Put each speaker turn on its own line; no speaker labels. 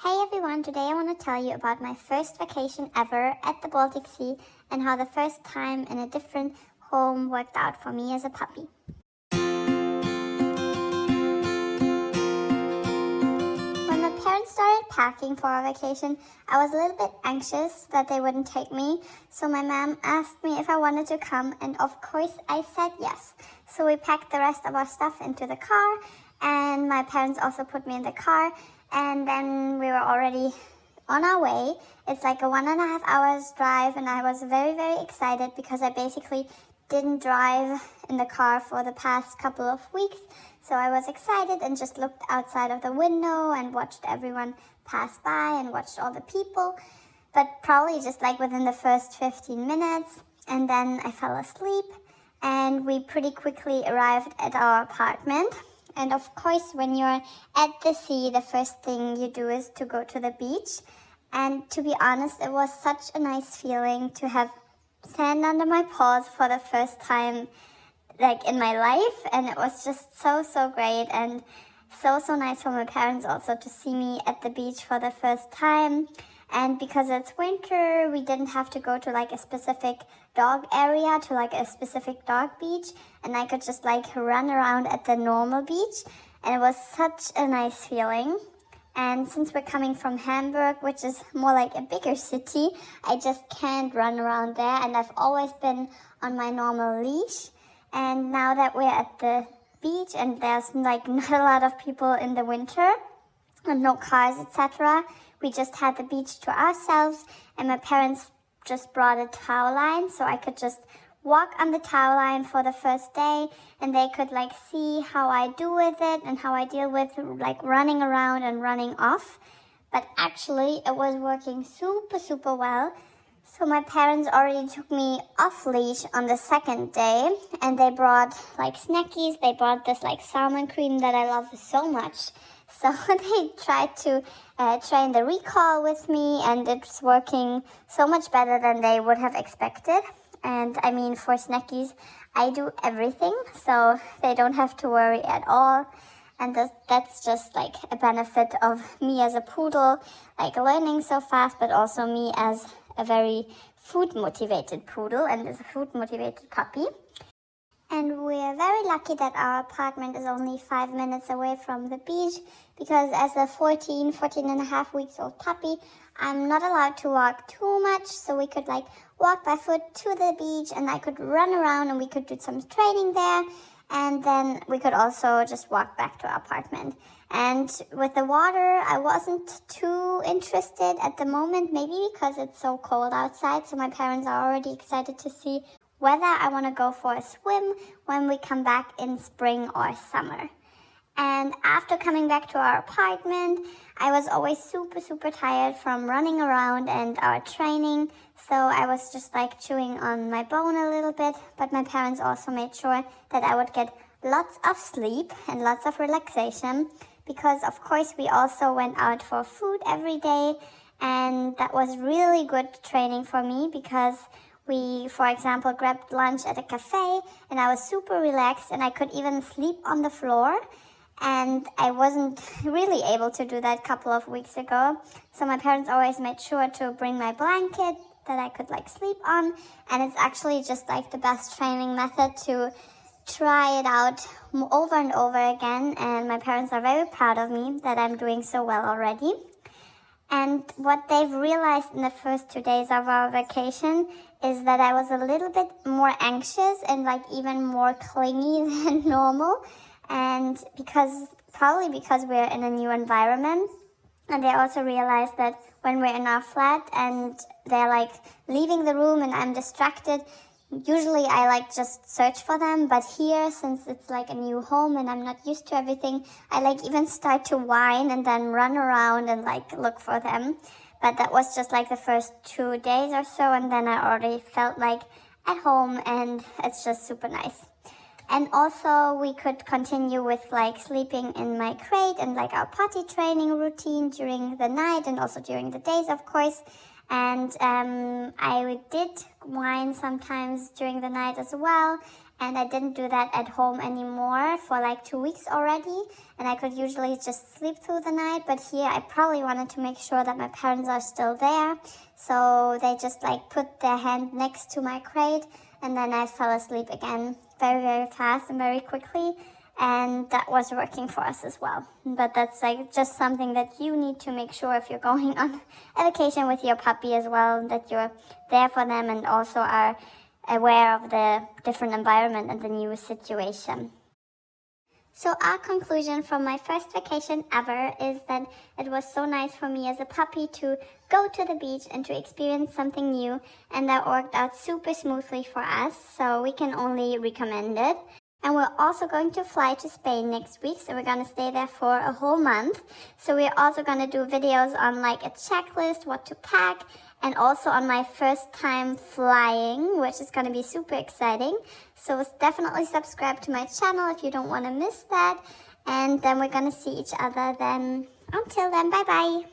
Hey everyone, today I want to tell you about my first vacation ever at the Baltic Sea and how the first time in a different home worked out for me as a puppy. When my parents started packing for our vacation, I was a little bit anxious that they wouldn't take me, so my mom asked me if I wanted to come, and of course I said yes. So we packed the rest of our stuff into the car, and my parents also put me in the car. And then we were already on our way. It's like a 1.5 hours drive, and I was very, very excited because I basically didn't drive in the car for the past couple of weeks. So I was excited and just looked outside of the window and watched everyone pass by and watched all the people. But probably just like within the first 15 minutes. And then I fell asleep, and we pretty quickly arrived at our apartment. And of course, when you're at the sea, the first thing you do is to go to the beach. And to be honest, it was such a nice feeling to have sand under my paws for the first time, like in my life. And it was just so great, and so nice for my parents also to see me at the beach for the first time. And because it's winter, we didn't have to go to like a specific dog area, to like a specific dog beach. And I could just like run around at the normal beach. And it was such a nice feeling. And since we're coming from Hamburg, which is more like a bigger city, I just can't run around there. And I've always been on my normal leash. And now that we're at the beach and there's like not a lot of people in the winter and no cars, etc., we just had the beach to ourselves, and my parents just brought a towel line so I could just walk on the towel line for the first day, and they could like see how I do with it and how I deal with like running around and running off. But actually it was working super well. So my parents already took me off leash on the second day, and they brought like snackies. They brought this like salmon cream that I love so much. So they tried to train the recall with me, and it's working so much better than they would have expected. And I mean, for snackies, I do everything, so they don't have to worry at all. And that's just like a benefit of me as a poodle, like learning so fast, but also me as a very food-motivated poodle and as a food-motivated puppy. And we're very lucky that our apartment is only 5 minutes away from the beach, because as a 14 and a half weeks old puppy, I'm not allowed to walk too much. So we could like walk by foot to the beach, and I could run around and we could do some training there. And then we could also just walk back to our apartment. And with the water, I wasn't too interested at the moment, maybe because it's so cold outside. So my parents are already excited to see whether I want to go for a swim when we come back in spring or summer. And after coming back to our apartment, I was always super tired from running around and our training. So I was just like chewing on my bone a little bit. But my parents also made sure that I would get lots of sleep and lots of relaxation, because of course we also went out for food every day. And that was really good training for me, because we, for example, grabbed lunch at a cafe, and I was super relaxed, and I could even sleep on the floor. And I wasn't really able to do that a couple of weeks ago. So my parents always made sure to bring my blanket that I could like sleep on. And it's actually just like the best training method to try it out over and over again. And my parents are very proud of me that I'm doing so well already. And what they've realized in the first 2 days of our vacation is that I was a little bit more anxious and like even more clingy than normal. And probably because we're in a new environment. And they also realized that when we're in our flat and they're like leaving the room and I'm distracted, usually I like just search for them. But here, since it's like a new home and I'm not used to everything, I like even start to whine and then run around and like look for them. But that was just like the first 2 days or so, and then I already felt like at home, and it's just super nice. And also we could continue with like sleeping in my crate and like our potty training routine during the night and also during the days, of course. And I did whine sometimes during the night as well. and I didn't do that at home anymore for like 2 weeks already, and I could usually just sleep through the night. But here I probably wanted to make sure that my parents are still there, so they just like put their hand next to my crate, and then I fell asleep again very fast and very quickly, and that was working for us as well. But that's like just something that you need to make sure if you're going on a vacation with your puppy as well, that you're there for them and also are aware of the different environment and the new situation. So our conclusion from my first vacation ever is that it was so nice for me as a puppy to go to the beach and to experience something new, and that worked out super smoothly for us, so we can only recommend it. And we're also going to fly to Spain next week, so we're going to stay there for a whole month. So we're also going to do videos on like a checklist, what to pack, and also on my first time flying, which is going to be super exciting. So definitely subscribe to my channel if you don't want to miss that. And then we're going to see each other then. Until then, bye bye.